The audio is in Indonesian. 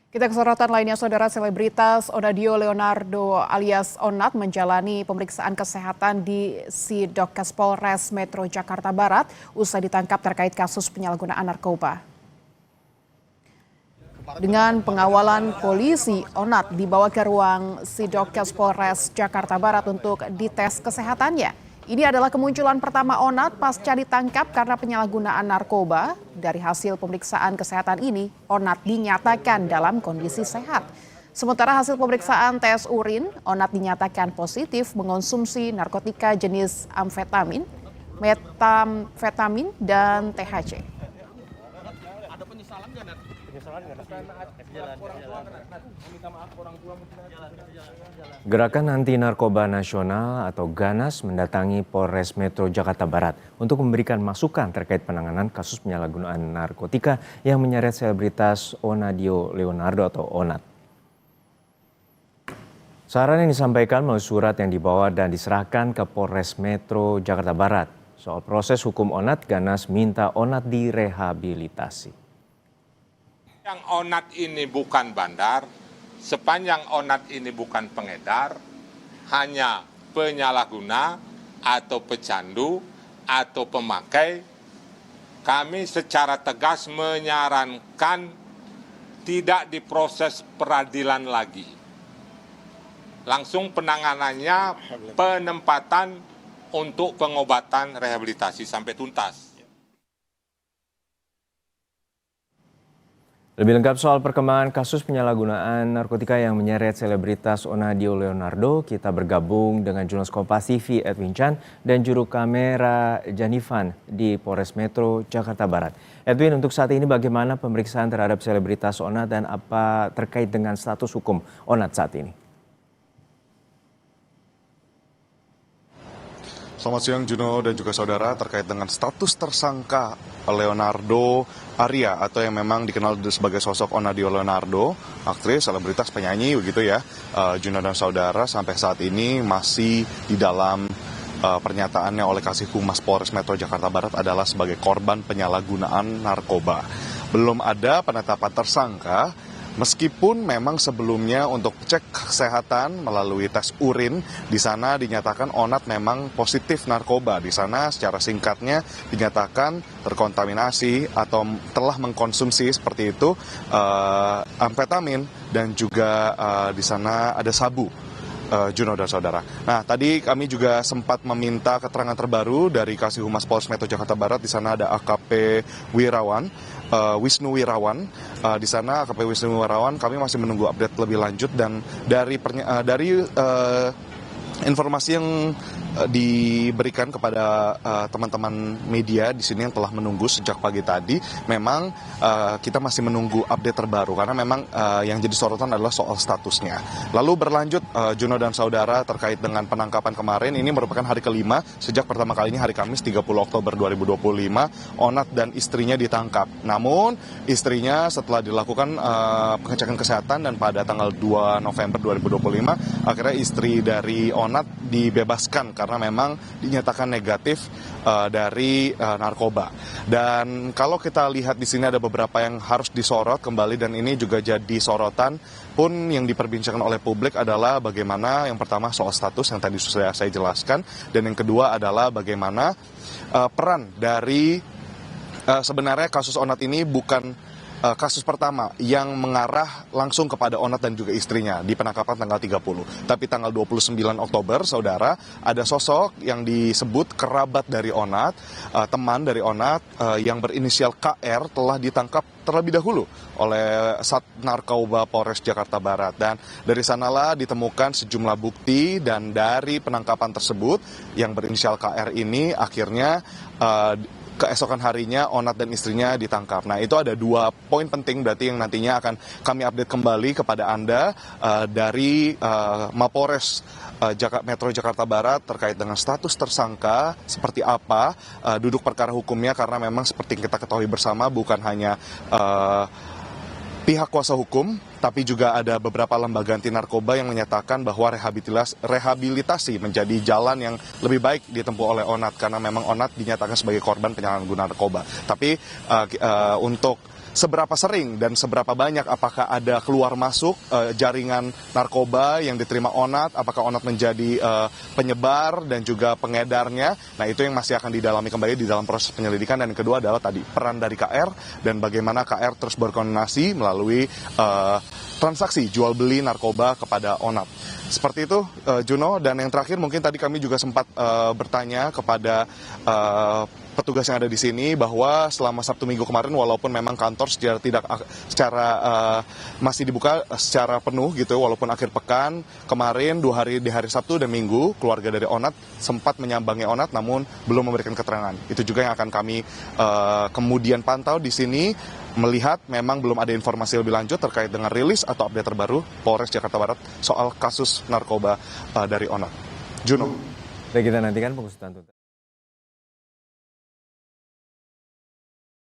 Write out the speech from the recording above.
Kita ke sorotan lainnya, saudara. Selebritas Onadio Leonardo alias Onat menjalani pemeriksaan kesehatan di Sidokes Polres Metro Jakarta Barat usai ditangkap terkait kasus penyalahgunaan narkoba. Dengan pengawalan polisi, Onat dibawa ke ruang Sidokes Polres Jakarta Barat untuk dites kesehatannya. Ini adalah kemunculan pertama Onat pasca ditangkap karena penyalahgunaan narkoba. Dari hasil pemeriksaan kesehatan ini, Onat dinyatakan dalam kondisi sehat. Sementara hasil pemeriksaan tes urin, Onat dinyatakan positif mengonsumsi narkotika jenis amfetamin, metamfetamin, dan THC. Gerakan Anti Narkoba Nasional atau GANAS mendatangi Polres Metro Jakarta Barat untuk memberikan masukan terkait penanganan kasus penyalahgunaan narkotika yang menyeret selebritas Onadio Leonardo atau Onat. Saran yang disampaikan melalui surat yang dibawa dan diserahkan ke Polres Metro Jakarta Barat. Soal proses hukum Onat, GANAS minta Onat direhabilitasi. Yang Onat ini bukan bandar, sepanjang Onat ini bukan pengedar, hanya penyalahguna atau pecandu atau pemakai, kami secara tegas menyarankan tidak diproses peradilan lagi. Langsung penanganannya penempatan untuk pengobatan rehabilitasi sampai tuntas. Lebih lengkap soal perkembangan kasus penyalahgunaan narkotika yang menyeret selebritas Onadio Leonardo, kita bergabung dengan jurnalis Kompas TV Edwin Chan dan juru kamera Janifan di Polres Metro Jakarta Barat. Edwin, untuk saat ini bagaimana pemeriksaan terhadap selebritas Onat dan apa terkait dengan status hukum Onat saat ini? Selamat siang Juno dan juga saudara, terkait dengan status tersangka Leonardo Arya atau yang memang dikenal sebagai sosok Onadio Leonardo, aktris, selebritas, penyanyi begitu ya. Juno dan saudara sampai saat ini masih di dalam pernyataannya oleh Kasih Humas Polres Metro Jakarta Barat adalah sebagai korban penyalahgunaan narkoba. Belum ada penetapan tersangka. Meskipun memang sebelumnya untuk cek kesehatan melalui tes urin, di sana dinyatakan Onat memang positif narkoba. Di sana secara singkatnya dinyatakan terkontaminasi atau telah mengkonsumsi seperti itu amfetamin dan juga di sana ada sabu. Juno dan saudara. Nah, tadi kami juga sempat meminta keterangan terbaru dari Kasih Humas Polres Metro Jakarta Barat. Di sana ada AKP Wisnu Wirawan. Di sana AKP Wisnu Wirawan kami masih menunggu update lebih lanjut dan dari informasi yang diberikan kepada teman-teman media di sini yang telah menunggu sejak pagi tadi, memang kita masih menunggu update terbaru karena memang yang jadi sorotan adalah soal statusnya. Lalu berlanjut Juno dan saudara terkait dengan penangkapan kemarin, ini merupakan hari kelima sejak pertama kalinya hari Kamis 30 Oktober 2025 Onat dan istrinya ditangkap. Namun istrinya setelah dilakukan pengecekan kesehatan dan pada tanggal 2 November 2025 akhirnya istri dari Onat dibebaskan karena memang dinyatakan negatif dari narkoba. Dan kalau kita lihat di sini ada beberapa yang harus disorot kembali dan ini juga jadi sorotan pun yang diperbincangkan oleh publik adalah bagaimana yang pertama soal status yang tadi sudah saya jelaskan dan yang kedua adalah bagaimana peran dari sebenarnya kasus Onat ini bukan kasus pertama yang mengarah langsung kepada Onat dan juga istrinya di penangkapan tanggal 30. Tapi tanggal 29 Oktober, saudara, ada sosok yang disebut kerabat dari Onat, teman dari Onat yang berinisial KR telah ditangkap terlebih dahulu oleh Sat Narkoba Polres Jakarta Barat. Dan dari sanalah ditemukan sejumlah bukti dan dari penangkapan tersebut yang berinisial KR ini akhirnya keesokan harinya Onat dan istrinya ditangkap. Nah, itu ada dua poin penting berarti yang nantinya akan kami update kembali kepada Anda dari Mapolres Metro Jakarta Barat terkait dengan status tersangka seperti apa duduk perkara hukumnya, karena memang seperti yang kita ketahui bersama bukan hanya pihak kuasa hukum, tapi juga ada beberapa lembaga anti narkoba yang menyatakan bahwa rehabilitasi menjadi jalan yang lebih baik ditempuh oleh Onat karena memang Onat dinyatakan sebagai korban penyalahgunaan narkoba. Tapi untuk seberapa sering dan seberapa banyak, apakah ada keluar masuk jaringan narkoba yang diterima Onat, apakah Onat menjadi penyebar dan juga pengedarnya. Nah, itu yang masih akan didalami kembali di dalam proses penyelidikan. Dan yang kedua adalah tadi peran dari KR dan bagaimana KR terus berkoordinasi melalui transaksi jual beli narkoba kepada Onat. Seperti itu, Juno. Dan yang terakhir mungkin tadi kami juga sempat bertanya kepada petugas yang ada di sini bahwa selama Sabtu Minggu kemarin, walaupun memang kantor masih dibuka secara penuh gitu, walaupun akhir pekan kemarin 2 hari di hari Sabtu dan Minggu, keluarga dari Onat sempat menyambangi Onat namun belum memberikan keterangan. Itu juga yang akan kami kemudian pantau di sini, melihat memang belum ada informasi lebih lanjut terkait dengan rilis atau update terbaru Polres Jakarta Barat soal kasus narkoba dari Onat. Juno. Baik, kita nantikan pengusutan tuntas.